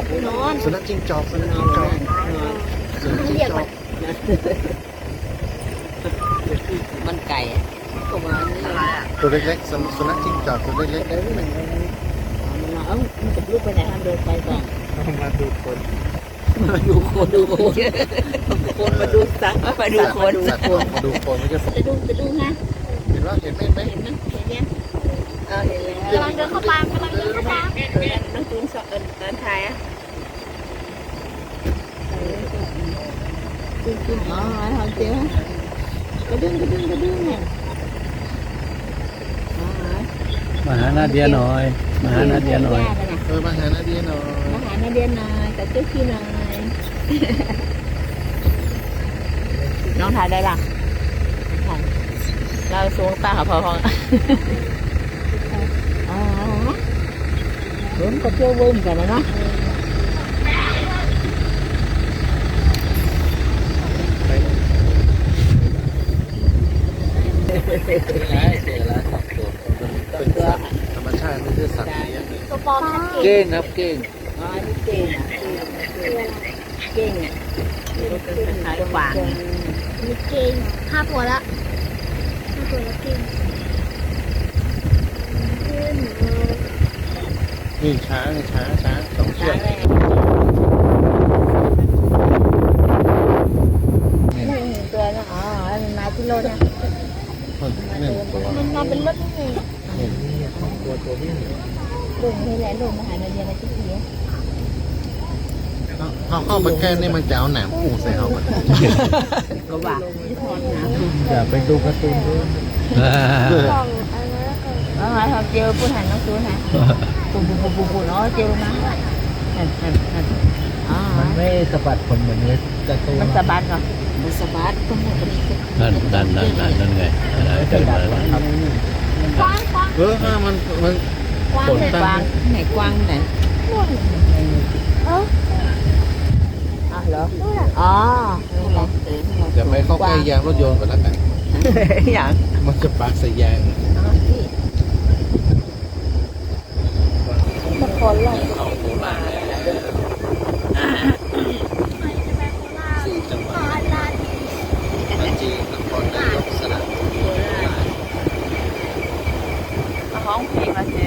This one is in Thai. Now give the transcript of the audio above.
อกนอนสุนัขจิ้งจอกสุนัขจิ้งจอกสุนัขจิ้งจอกมันไก่ตัวนี้ตัวเล็กๆสุนัขจิ้งจอกตัวเล็กๆได้ไหมมันจะลุกไปไหนทำเดินไปก่อนมาดูคนมาดูคนมาดูสัตว์มาดูคนมาดูคนไม่ใช่สัตว์จะดูนะเห็นว่าเห็นไหมเห็นยังเห็นแล้วกำลังเดินเข้าไปน้องจูนสอบเดินไทยอ่ะจูนอ๋อทำเจียวกระดึงเนี่ยมาหานาเดียหน่อยมาหานาเดียหน่อยมาหานาเดียหน่อยแต่เจ้าขี้หน่อยน้องถ่ายได้ล่ะเราสูงตาพอผมก็เที่ยววุ่นกันนะเนาะเป็นสัตว์ธรรมชาติไม่ใช่สัตว์ตัวปลอมชัดเจน เก้งครับเก้งอ๋อนี่เก่งเป็นสายฝางมีเกง5 ตัวละ5 ตัวละเกงนี่ช้าง2 เชือกตัวนะอ๋อมันมาที่รถนะ1 ตัวมันมาเป็นรถนี่ตัวนี้ลงนี่แหละลงมาหาเงินเดือนอะไรที่เสียเข้ามาแค่นี้มันจะเอาหนามปูใส่เขามันก็ว่าอย่าไปดูการ์ตูนด้วย กล่องอะไรทำเจลพูดหันน้องจูนนะปูเนาะเจลนะมันไม่สะบัดคนเหมือนในการ์ตูนมันสะบัดเหรอมันสะบัดตรงไหนก็ได้นั่นไงเกิดมาแล้วครับ กว้างมันกว้างไหนกว้างไหนเหรออ๋อจะไปเข้าใกล้ยางรถยนต์ก่อนแล้วกันอย่างมันจะปากใส่ยางนครราชสีมาจีนครนายกสระห้องเพลงมาเจ๊